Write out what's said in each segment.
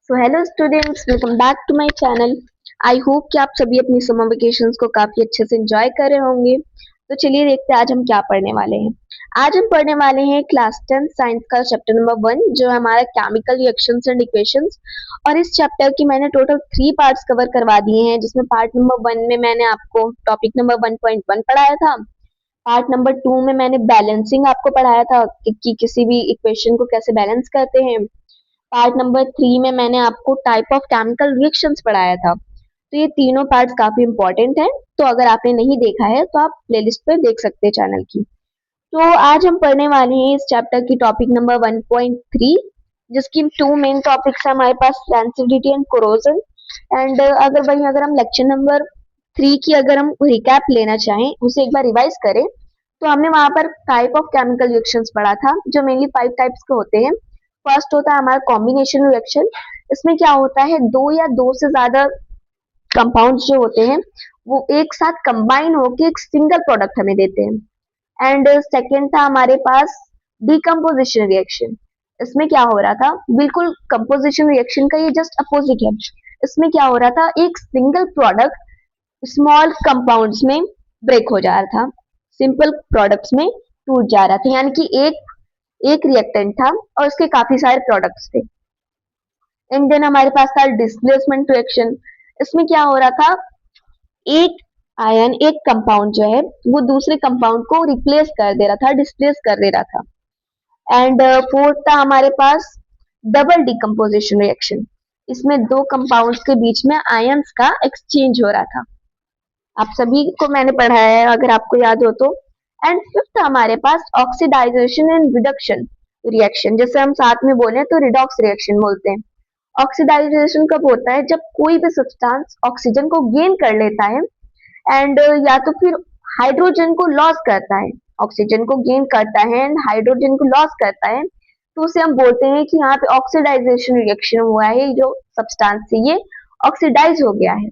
So hello students, welcome back to my channel. I hope कि आप सभी अपनी समर वेकेशंस को काफी अच्छे से एंजॉय कर रहे होंगे। तो चलिए देखते हैं आज हम क्या पढ़ने वाले हैं। आज हम पढ़ने वाले हैं क्लास 10 साइंस का चैप्टर नंबर 1, जो है हमारा केमिकल रिएक्शंस एंड इक्वेशंस। और इस चैप्टर की मैंने टोटल 3 पार्ट्स कवर करवा दिए हैं, जिसमें पार्ट नंबर 1 में मैंने आपको टॉपिक नंबर 1.1 पढ़ाया था। पार्ट नंबर 2 में मैंने बैलेंसिंग आपको पढ़ाया था कि किसी भी इक्वेशन को कैसे बैलेंस करते हैं। पार्ट नंबर 3 में मैंने आपको टाइप ऑफ केमिकल रिएक्शंस पढ़ाया था। तो ये तीनों पार्ट्स काफी इंपॉर्टेंट हैं। तो अगर आपने नहीं देखा है तो आप प्लेलिस्ट पे देख सकते हैं चैनल की। तो आज हम पढ़ने वाले हैं इस चैप्टर की टॉपिक नंबर 1.3, जिसकी टू मेन टॉपिक्स है हमारे पास, सेंसिटिविटी एंड कोरोजन। एंड अगर हम लेक्चर नंबर 3 की अगर हम रिकैप लेना चाहें, उसे एक बार रिवाइज करें, तो हमने वहां पर टाइप ऑफ केमिकल रिएक्शंस पढ़ा था, जो मेनली 5 टाइप्स के होते हैं। फर्स्ट होता है हमारा कॉम्बिनेशन रिएक्शन। इसमें क्या होता है, दो या दो से ज्यादा कंपाउंड्स जो होते हैं वो एक साथ कंबाइन होकर एक सिंगल प्रोडक्ट हमें देते हैं। एंड सेकेंड था हमारे पास डिकम्पोजिशन रिएक्शन। इसमें क्या हो रहा था, बिल्कुल कंपोजिशन रिएक्शन का ये जस्ट अपोजिट है। इसमें क्या हो रहा था, एक सिंगल प्रोडक्ट स्मॉल कंपाउंड्स में ब्रेक हो जा रहा था, सिंपल प्रोडक्ट्स में टूट जा रहा था। यानी कि एक रिएक्टेंट था और उसके काफी सारे प्रोडक्ट्स थे। एंड देन हमारे पास था डिस्प्लेसमेंट रिएक्शन। इसमें क्या हो रहा था, एक आयन, एक कंपाउंड जो है वो दूसरे कंपाउंड को रिप्लेस कर दे रहा था, डिस्प्लेस कर दे रहा था। एंड फोर्थ था हमारे पास डबल डिकम्पोजिशन रिएक्शन। इसमें दो कंपाउंड्स के बीच में आयंस का एक्सचेंज हो रहा था। आप सभी को मैंने पढ़ाया है अगर आपको याद हो तो। एंड फिफ्थ हमारे पास ऑक्सीडाइजेशन एंड रिडक्शन रिएक्शन, जैसे हम साथ में बोले तो रिडॉक्स रिएक्शन बोलते हैं। ऑक्सीडाइजेशन कब होता है, जब कोई भी सब्सटेंस ऑक्सीजन को गेन कर लेता है एंड या तो फिर हाइड्रोजन को लॉस करता है। ऑक्सीजन को गेन करता है एंड हाइड्रोजन को लॉस करता है, तो उसे हम बोलते हैं कि यहाँ पे ऑक्सीडाइजेशन रिएक्शन हुआ है, जो सब्सटेंस है ये ऑक्सीडाइज हो गया है।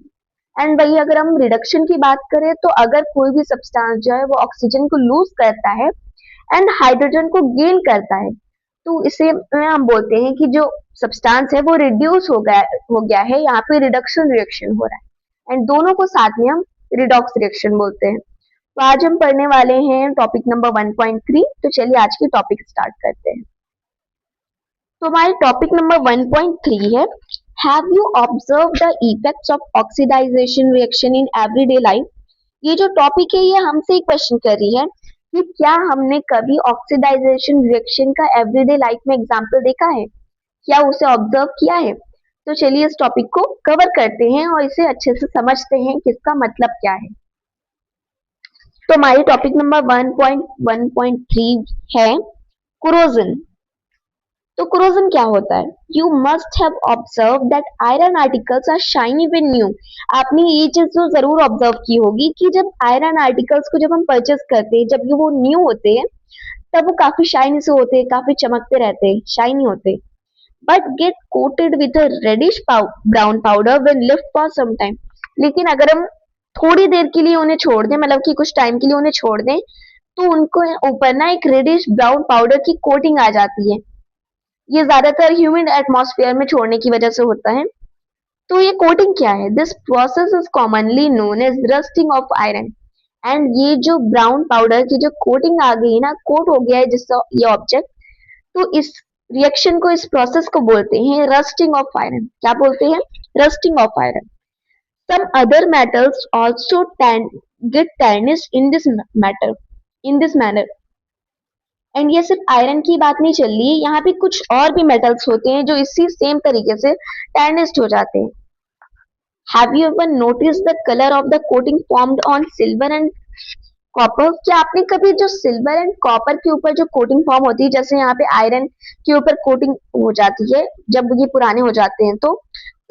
एंड वही अगर हम रिडक्शन की बात करें, तो अगर कोई भी सब्सटेंस जो है वो ऑक्सीजन को लूज करता है एंड हाइड्रोजन को गेन करता है, तो इसे हम बोलते हैं कि जो सब्सटेंस है वो रिड्यूस हो गया है। यहाँ पे रिडक्शन रिएक्शन हो रहा है एंड दोनों को साथ में हम रिडॉक्स रिएक्शन बोलते हैं। तो आज हम पढ़ने वाले हैं टॉपिक नंबर 1.3। तो चलिए आज की टॉपिक स्टार्ट करते हैं। तो हमारी टॉपिक नंबर 1.3 है, have you observe the effects of oxidisation reaction in everyday life. ये जो टॉपिक है ये हमसे एक क्वेश्चन कर रही है कि क्या हमने कभी ऑक्सीडाइजेशन रिएक्शन का एवरीडे लाइफ में एग्जांपल देखा है, क्या उसे ऑब्जर्व किया है। तो चलिए इस टॉपिक को कवर करते हैं और इसे अच्छे से समझते हैं कि इसका मतलब क्या है। तो हमारी टॉपिक नंबर 1.1.3 है कोरोजन। तो कोरोजन क्या होता है, you must have observe that iron articles are shiny when new. आपने ये चीज तो जरूर ऑब्जर्व की होगी कि जब आयरन आर्टिकल्स को जब हम परचेस करते हैं, जब वो न्यू होते हैं, तब वो काफी शाइनी से होते हैं, काफी चमकते रहते हैं, शाइनी होते हैं। But get coated with a reddish brown powder when left for some time. लेकिन अगर हम थोड़ी देर के लिए उन्हें छोड़ दें, मतलब कि कुछ टाइम के लिए उन्हें छोड़ दें, तो उनको ऊपर ना एक रेडिश ब्राउन पाउडर की कोटिंग आ जाती है। ये ज्यादातर ह्यूमिड एटमॉस्फेयर में छोड़ने की वजह से होता है। तो ये कोटिंग क्या है, this process is commonly known as rusting of iron. And ये जो ब्राउन पाउडर की जो कोटिंग आ गई ना, कोट हो गया है जिससे ये ऑब्जेक्ट, तो इस रिएक्शन को, इस प्रोसेस को बोलते हैं रस्टिंग ऑफ आयरन। क्या बोलते हैं, rusting of iron. Some other metals also get tarnished in this manner। And ये सिर्फ आयरन की बात नहीं चल रही है, यहाँ पे कुछ और भी मेटल्स होते हैं जो इसी सेम तरीके से टैनिस्ड हो जाते हैं। Have you ever notice the colour of the coating formed on silver and copper. क्या आपने कभी जो सिल्वर एंड कॉपर के ऊपर जो कोटिंग फॉर्म होती है, जैसे यहाँ पे आयरन के ऊपर कोटिंग हो जाती है जब ये पुराने हो जाते हैं, तो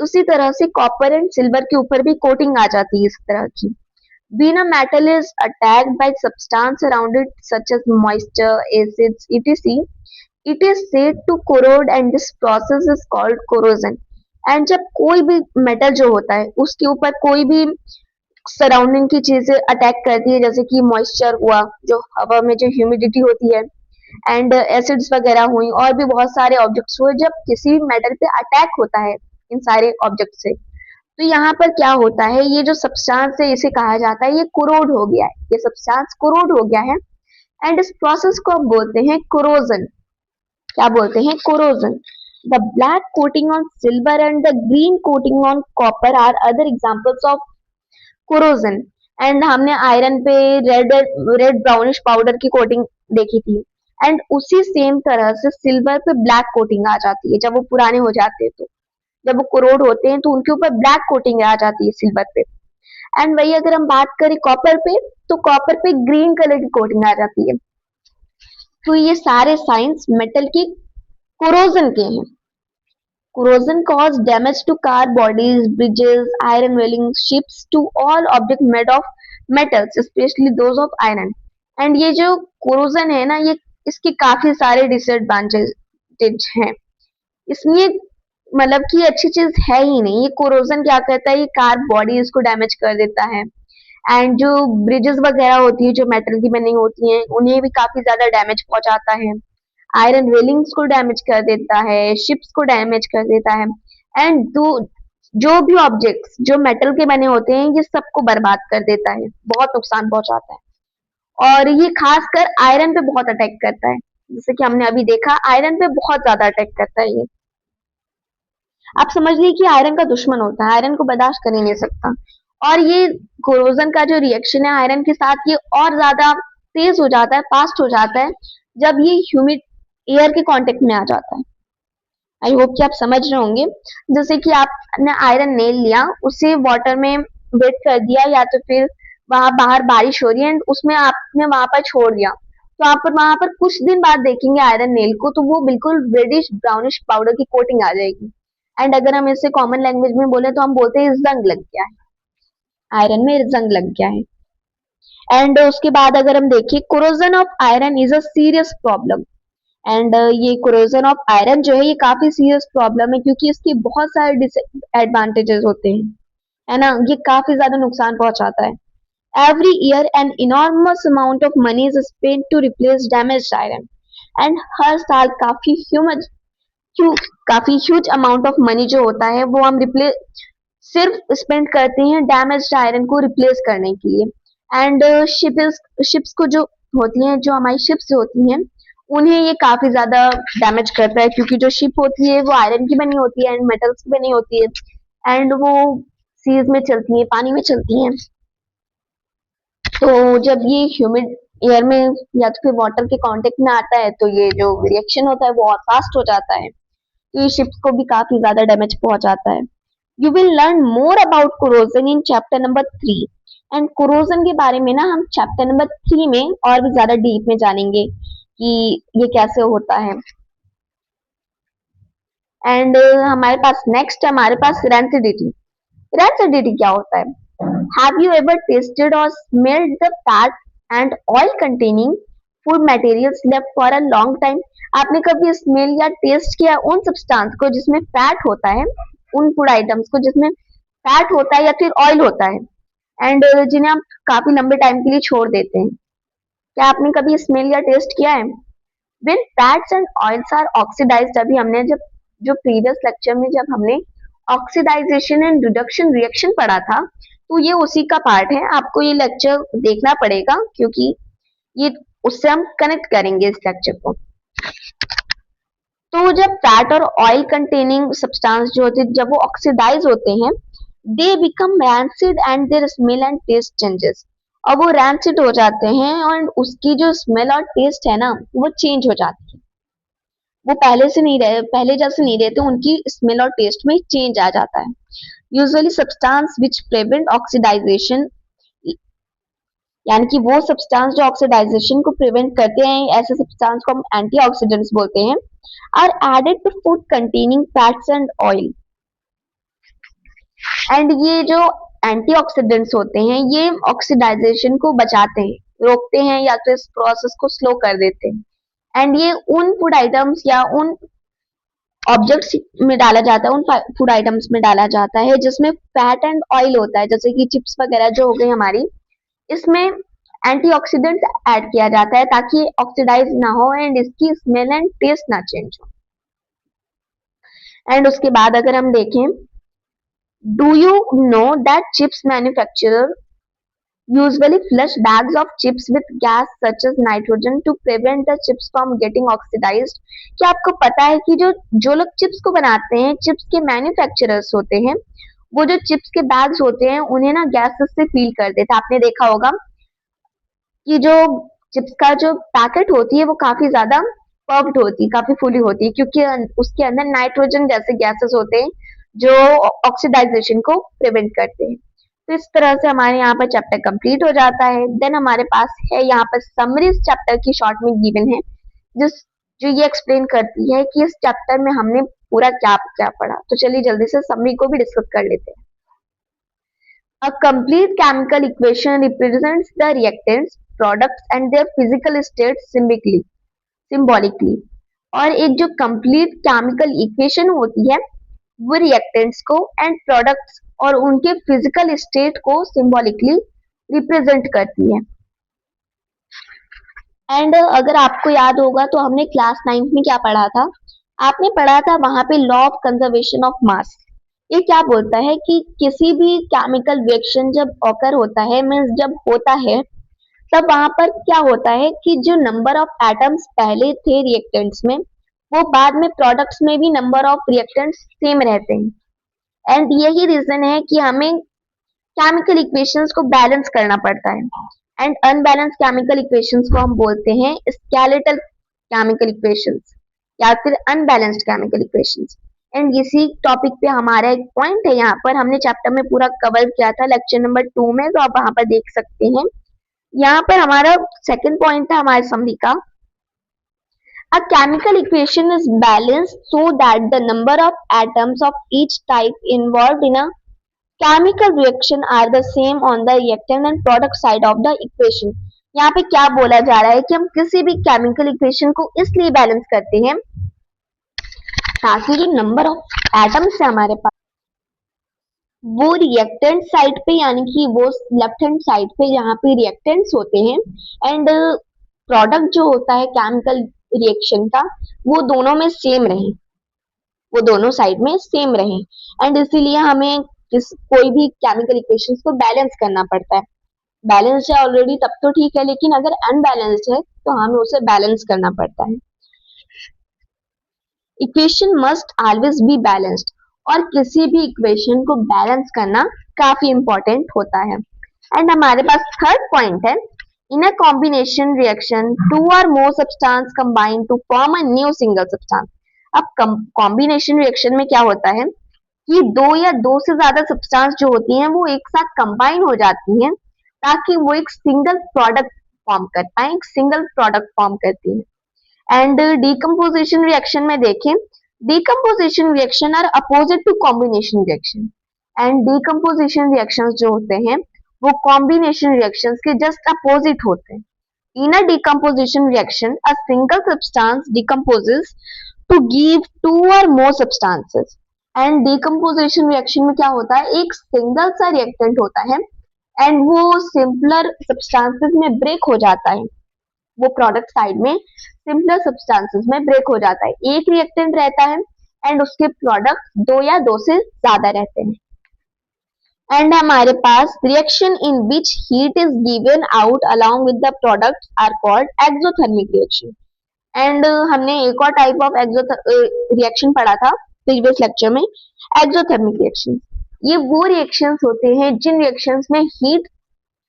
उसी तरह से कॉपर एंड सिल्वर के ऊपर भी कोटिंग आ जाती है इस तरह की। When a metal is attacked by substance around it, such as moisture, acids, etc., it is said to corrode, and this process is called corrosion। And जब कोई भी मेटल जो होता है उसके ऊपर कोई भी सराउंडिंग की चीजें अटैक करती है, जैसे कि मॉइस्चर हुआ, जो हवा में जो ह्यूमिडिटी होती है, एंड एसिड्स वगैरह हुई, और भी बहुत सारे ऑब्जेक्ट्स हुए, जब किसी मेटल पे अटैक होता है इन सारे ऑब्जेक्ट से। तो यहाँ पर क्या होता है, ये जो सब्सटेंस है इसे कहा जाता है ये कोरोड हो गया है, ये सब्सटेंस कोरोड हो गया है। एंड इस प्रोसेस को हम बोलते हैं कोरोजन। क्या बोलते हैं? Corrosion. The black coating on silver and the green coating on copper are other examples of corrosion. And हमने आयरन पे रेड रेड ब्राउनिश पाउडर की कोटिंग देखी थी। एंड उसी सेम तरह से सिल्वर पे ब्लैक कोटिंग आ जाती है जब वो पुराने हो जाते हैं। तो जब वो कोरोड होते हैं तो उनके ऊपर ब्लैक कोटिंग आ जाती है सिल्वर पे। एंड वही अगर हम बात करें कॉपर पे, तो कॉपर पे ग्रीन कलर की कोटिंग आ जाती है। तो ये सारे साइंस मेटल की कोरोजन के हैं। Corrosion caused damage to car bodies, bridges, iron railings, ships, to all objects made of metals, especially those of iron. And ये जो corrosion है ना, ये इसके काफी सारे disadvantages हैं। इसमें मतलब कि अच्छी चीज है ही नहीं। ये corrosion क्या करता है, ये कार बॉडी इसको डैमेज कर देता है। एंड जो ब्रिजेस वगैरह होती है जो मेटल की बनी होती हैं उन्हें भी काफी ज्यादा डैमेज पहुंचाता है। आयरन रेलिंग्स को डैमेज कर देता है, शिप्स को डैमेज कर देता है। एंड जो भी ऑब्जेक्ट्स जो मेटल के बने होते हैं ये सबको बर्बाद कर देता है, बहुत नुकसान पहुंचाता है। और ये खासकर आयरन पे बहुत अटैक करता है, जैसे कि हमने अभी देखा आयरन पे बहुत ज्यादा अटैक करता है ये। आप समझ लीजिए कि आयरन का दुश्मन होता है, आयरन को बर्दाश्त कर ही नहीं सकता। और ये कोरोजन का जो रिएक्शन है आयरन के साथ ये और ज्यादा तेज हो जाता है, फास्ट हो जाता है जब ये ह्यूमिड एयर के कांटेक्ट में आ जाता है। आई होप कि आप समझ रहे होंगे। जैसे कि आपने आयरन नेल लिया, उसे वाटर में वेट कर दिया, या तो फिर वहां बाहर बारिश हो रही है एंड उसमें आपने वहां पर छोड़ दिया, तो आप वहां पर कुछ दिन बाद देखेंगे आयरन नेल को, तो वो बिल्कुल रेडिश ब्राउनिश पाउडर की कोटिंग आ जाएगी। एंड अगर हम इसे कॉमन लैंग्वेज में बोले तो हम बोलते हैं जंग लग गया है, आयरन में जंग लग गया है। एंड उसके बाद अगर हम देखिए corrosion of iron is a serious problem. And ये कोरोजन ऑफ आयरन जो है ये काफी सीरियस प्रॉब्लम है, क्योंकि इसके बहुत सारे डिसएडवांटेजेस होते हैं, है ना। ये काफी ज्यादा नुकसान पहुंचाता है। Every year an enormous amount of money is spent to replace damaged iron. And हर साल काफी ह्यूज अमाउंट ऑफ मनी जो होता है वो हम रिप्लेस सिर्फ स्पेंड करते हैं डैमेज्ड आयरन को रिप्लेस करने के लिए। एंड शिप्स को जो होती हैं, जो हमारी शिप्स होती हैं, उन्हें ये काफी ज्यादा डैमेज करता है, क्योंकि जो शिप होती है वो आयरन की बनी होती है एंड मेटल्स की बनी होती है। एंड वो सीज में चलती है, पानी में चलती हैं। तो जब ये ह्यूमिड एयर में या तो फिर वाटर के कांटेक्ट में आता है तो ये जो रिएक्शन होता है वो और फास्ट हो जाता है, तो ये शिप्स को भी काफी ज्यादा डैमेज पहुंचाता है। You will learn more about corrosion in chapter number 3। And corrosion के बारे में ना हम चैप्टर नंबर 3 में और भी ज्यादा डीप में जानेंगे कि ये कैसे होता है। एंड हमारे पास नेक्स्ट हमारे पास रेंसिडिटी। रेंसिडिटी क्या होता है? हैव यू एवर टेस्टेड और smelled the fat and oil containing food materials left for a long time? आपने कभी स्मेल या टेस्ट किया उन सब्सटेंस को जिसमें फैट होता है, उन फूड आइटम्स को जिसमें फैट होता है या फिर ऑयल होता है, एंड जिन्हें हम काफी लंबे टाइम के लिए छोड़ देते हैं? क्या आपने कभी स्मेल या टेस्ट किया है? When fats and oils are oxidized, अभी हमने जब जो प्रीवियस लेक्चर में जब हमने ऑक्सीडाइजेशन एंड रिडक्शन रिएक्शन पढ़ा था, तो ये उसी का पार्ट है। आपको ये लेक्चर देखना पड़ेगा क्योंकि ये उससे हम कनेक्ट करेंगे इस लेक्चर को। तो जब फैट और ऑयल कंटेनिंग सब्सटेंस जो होते हैं जब वो ऑक्सीडाइज होते हैं, they become rancid and their smell and taste changes. और वो रैंसिड हो जाते हैं और उसकी जो स्मेल और टेस्ट है ना वो चेंज हो जाती है। वो पहले जैसे नहीं रहते, उनकी स्मेल और टेस्ट में चेंज आ जाता है। Usually substance which prevent oxidisation, यानी कि वो सब्सटेंस जो ऑक्सीडाइजेशन को प्रिवेंट करते हैं, ऐसे सब्सटेंस को हम एंटीऑक्सीडेंट्स बोलते हैं, are added to food containing fats and oil. And ये जो एंटीऑक्सीडेंट्स होते हैं ये ऑक्सीडाइजेशन को बचाते हैं, रोकते हैं या तो इस प्रोसेस को स्लो कर देते हैं। एंड ये उन फूड आइटम्स या उन ऑब्जेक्ट्स में डाला जाता है, उन फूड आइटम्स में डाला जाता है जिसमें फैट एंड ऑयल होता है, जैसे कि चिप्स वगैरह जो हो गई हमारी, इसमें एंटीऑक्सीडेंट ऐड किया जाता है ताकि ऑक्सीडाइज ना हो एंड इसकी स्मेल एंड टेस्ट ना चेंज हो। एंड उसके बाद अगर हम देखें, do you know that chips manufacturer usually flush bags of chips with gas such as nitrogen to prevent the chips from getting oxidized? क्या आपको पता है कि जो जो लोग चिप्स को बनाते हैं, चिप्स के मैन्युफैक्चरर्स होते हैं, वो जो चिप्स के बैग्स होते हैं उन्हें ना गैसेस से फील कर देते हैं। आपने देखा होगा कि जो चिप्स का जो पैकेट होती है वो काफी ज्यादा पफ्ड होती है, काफी फुली होती है, क्योंकि उसके अंदर नाइट्रोजन जैसे गैसेस होते हैं जो ऑक्सीडाइजेशन को प्रिवेंट करते हैं। तो इस तरह से हमारे यहाँ पर चैप्टर कंप्लीट हो जाता है। देन हमारे पास है यहाँ पर समरी इस चैप्टर की शॉर्ट में गिवन है, जिस जो ये एक्सप्लेन करती है कि इस चैप्टर में हमने पूरा क्या क्या पढ़ा। तो चलिए जल्दी से समरी को भी डिस्कस कर लेते हैं। A complete chemical equation represents the reactants, products and their physical states symbolically. और एक जो complete chemical equation होती है वो reactants को and products और उनके physical state को symbolically represent करती है। एंड अगर आपको याद होगा तो हमने क्लास 9 में क्या पढ़ा था, आपने पढ़ा था वहां पे law of conservation of mass. ये क्या बोलता है कि किसी भी केमिकल रिएक्शन जब ऑकर होता है, मीन्स जब होता है, तब वहां पर क्या होता है कि जो नंबर ऑफ एटम्स पहले थे रिएक्टेंट्स में, वो बाद में प्रोडक्ट्स में भी नंबर ऑफ रिएक्टेंट्स सेम रहते हैं। एंड यही रीजन है कि हमें केमिकल इक्वेशंस को बैलेंस करना पड़ता है। एंड अनबैलेंस केमिकल इक्वेशंस को हम बोलते हैं स्केलेटल केमिकल इक्वेशंस या फिर अनबैलेंस्ड केमिकल इक्वेशंस। एंड इसी टॉपिक पे हमारा एक पॉइंट है, यहाँ पर हमने चैप्टर में पूरा कवर किया था लेक्चर नंबर 2 में, तो आप वहां पर देख सकते हैं। यहाँ पर हमारा सेकंड पॉइंट था हमारे समरी का, a chemical equation is balanced so that the number of atoms of each type involved in a chemical reaction are the same on the reactant and product side of the equation। यहाँ पे क्या बोला जा रहा है कि हम किसी भी केमिकल इक्वेशन को इसलिए बैलेंस करते हैं ताकि जो नंबर ऑफ एटम्स है हमारे पास वो रिएक्टेंट साइड पे, यानी कि वो लेफ्ट हैंड साइड पे जहाँ पे रिएक्टेंट्स होते हैं एंड प्रोडक्ट जो होता है केमिकल रिएक्शन का, वो दोनों में सेम रहे, वो दोनों साइड में सेम रहे। एंड इसीलिए हमें कोई भी केमिकल इक्वेशंस को बैलेंस करना पड़ता है। बैलेंस है ऑलरेडी तब तो ठीक है, लेकिन अगर अनबैलेंस्ड है तो हमें उसे बैलेंस करना पड़ता है। Equation must always be balanced, और किसी भी इक्वेशन को बैलेंस करना काफी इंपॉर्टेंट होता है। एंड हमारे पास थर्ड पॉइंट है, in a combination reaction two और more substance combine to form a new single substance. अब कॉम्बिनेशन रिएक्शन में क्या होता है कि दो या दो से ज्यादा सब्सटेंस जो होती हैं वो एक साथ कंबाइन हो जाती हैं ताकि वो एक सिंगल प्रोडक्ट फॉर्म कर पाए, एक सिंगल प्रोडक्ट फॉर्म करती है। एंड डीकम्पोजिशन रिएक्शन में देखें, decomposition reaction are opposite to combination reaction. And decomposition reactions जो होते हैं वो कॉम्बिनेशन रिएक्शंस के जस्ट अपोजिट होते हैं। In a decomposition reaction a single substance decomposes to give two और more substances. And decomposition reaction में क्या होता है, एक सिंगल सा रिएक्टेंट होता है एंड वो सिंपलर सब्सटेंसेस में ब्रेक हो जाता है, वो प्रोडक्ट साइड में सिंपलर सब्सटेंसेस में ब्रेक हो जाता है। एक रिएक्टेंट रहता है एंड उसके प्रोडक्ट दो या दो से ज्यादा रहते हैं। एंड हमारे पास reaction in which heat is given out along with the product are called exothermic reaction. And हमने एक और टाइप ऑफ रिएक्शन पढ़ा था प्रीवियस लेक्चर में, एक्सोथर्मिक रिएक्शन। ये वो रिएक्शंस होते हैं जिन रिएक्शंस में हीट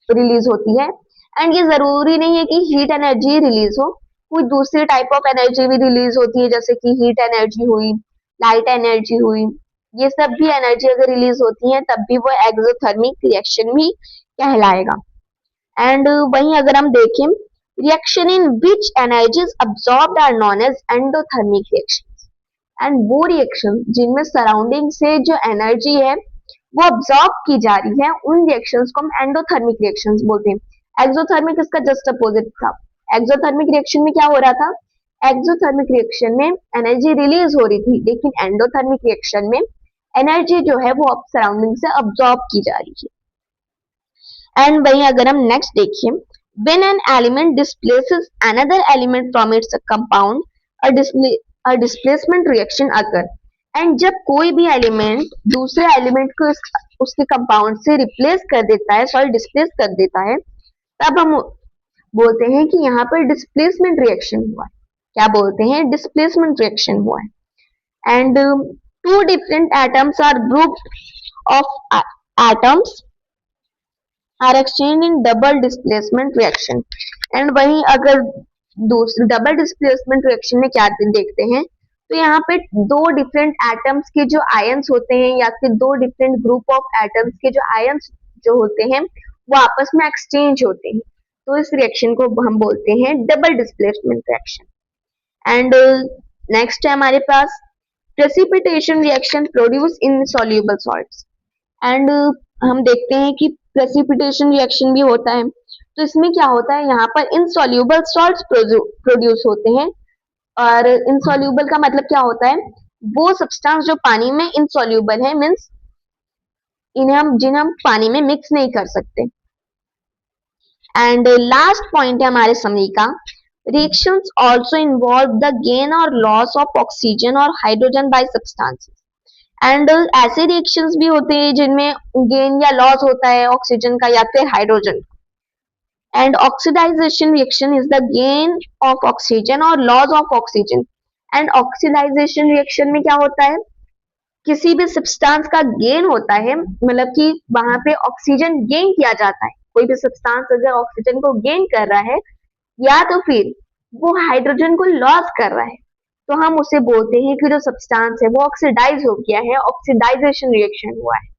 रिलीज होती है। एंड ये जरूरी नहीं है कि हीट एनर्जी रिलीज हो, कोई दूसरी टाइप ऑफ एनर्जी भी रिलीज होती है, जैसे कि हीट एनर्जी हुई, लाइट एनर्जी हुई, ये सब भी एनर्जी अगर रिलीज होती है तब भी वो एक्सोथर्मिक रिएक्शन भी कहलाएगा। एंड वहीं अगर हम देखें, reaction in which energies absorbed are known as endothermic reactions. And वो रिएक्शन जिनमें सराउंडिंग से जो एनर्जी है वो अब्सॉर्ब की जा रही है, उन रिएक्शंस को हम एंडोथर्मिक रिएक्शंस बोलते हैं। एक्सोथर्मिक इसका जस्ट अपोजिट था। एक्सोथर्मिक रिएक्शन में क्या हो रहा था, एक्सोथर्मिक रिएक्शन में एनर्जी रिलीज हो रही थी, लेकिन एंडोथर्मिक रिएक्शन में एनर्जी जो है वो सराउंडिंग से अब्सॉर्ब की जा रही है। एंड वहीं अगर हम नेक्स्ट देखिए, when an element displaces another element from its compound, a displacement reaction occur। And जब कोई भी एलिमेंट दूसरे एलिमेंट को उसके कंपाउंड से रिप्लेस कर देता है, सॉरी डिस्प्लेस कर देता है, तब हम बोलते हैं कि यहाँ पर डिस्प्लेसमेंट रिएक्शन हुआ है। क्या बोलते हैं? डिस्प्लेसमेंट रिएक्शन हुआ है। And two different atoms or group of atoms are exchange in double displacement reaction. And वहीं अगर दूसरे डबल डिस्प्लेसमेंट रिएक्शन में क्या देखते हैं, तो यहाँ पे दो डिफरेंट एटम्स के जो आयंस होते हैं या फिर दो डिफरेंट ग्रुप ऑफ एटम्स के जो आयंस जो होते हैं वो आपस में एक्सचेंज होते हैं, तो इस रिएक्शन को हम बोलते हैं double displacement reaction. And next है हमारे पास precipitation reaction produce insoluble salts. And हम देखते हैं कि प्रेसिपिटेशन रिएक्शन भी होता है, तो इसमें क्या होता है, यहाँ पर इनसॉल्युबल सॉल्ट्स प्रोड्यूस होते हैं। और इनसॉल्युबल का मतलब क्या होता है, वो सब्सटेंस जो पानी में इनसॉल्युबल है, मींस जिन्हें हम पानी में मिक्स नहीं कर सकते। एंड लास्ट पॉइंट है हमारे समरी का, reactions also involve the gain और लॉस ऑफ ऑक्सीजन और हाइड्रोजन बाय सब्सटेंसेस। एंड ऐसे रिएक्शंस भी होते हैं जिनमें गेन या लॉस होता है ऑक्सीजन का या फिर hydrogen. And oxidation reaction is the gain of oxygen और loss of oxygen. And oxidation reaction में क्या होता है, किसी भी सब्सटेंस का गेन होता है, मतलब कि वहां पे ऑक्सीजन गेन किया जाता है। कोई भी सब्सटेंस अगर ऑक्सीजन को गेन कर रहा है या तो फिर वो हाइड्रोजन को लॉस कर रहा है, तो हम उसे बोलते हैं कि जो सब्सटेंस है वो ऑक्सीडाइज हो गया है, ऑक्सीडाइजेशन रिएक्शन हुआ है।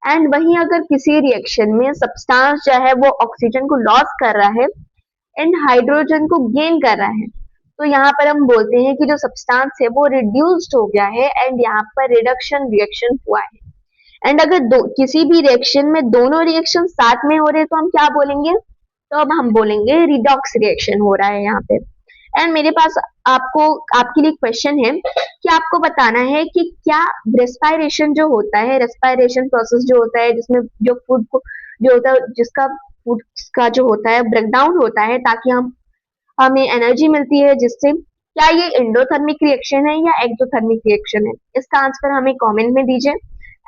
एंड वहीं अगर किसी रिएक्शन में सब्सटेंस जो है वो ऑक्सीजन को लॉस कर रहा है एंड हाइड्रोजन को गेन कर रहा है, तो यहाँ पर हम बोलते हैं कि जो सब्सटेंस है वो रिड्यूस्ड हो गया है एंड यहाँ पर रिडक्शन रिएक्शन हुआ है। एंड अगर किसी भी रिएक्शन में दोनों रिएक्शन साथ में हो रहे तो हम क्या बोलेंगे, तो अब हम बोलेंगे रिडॉक्स रिएक्शन हो रहा है यहाँ पे। एंड मेरे पास आपके लिए क्वेश्चन है कि आपको बताना है कि क्या रेस्पायरेशन जो होता है, रेस्पायरेशन प्रोसेस जो होता है जिसमें जो फूड को जो होता है जिसका फूड का जो होता है ब्रेकडाउन होता है ताकि हमें एनर्जी मिलती है, जिससे क्या ये एंडोथर्मिक रिएक्शन है या एक्सोथर्मिक रिएक्शन है, इसका आंसर हमें कमेंट में दीजिए।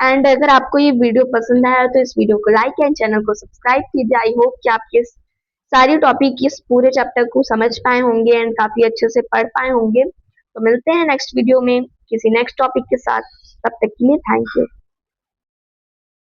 एंड अगर आपको ये वीडियो पसंद आया तो इस वीडियो को लाइक एंड चैनल को सब्सक्राइब कीजिए। आई होप कि आप ये सारी टॉपिक इस पूरे चैप्टर को समझ पाए होंगे एंड काफी अच्छे से पढ़ पाए होंगे। तो मिलते हैं नेक्स्ट वीडियो में किसी नेक्स्ट टॉपिक के साथ, तब तक के लिए थैंक यू।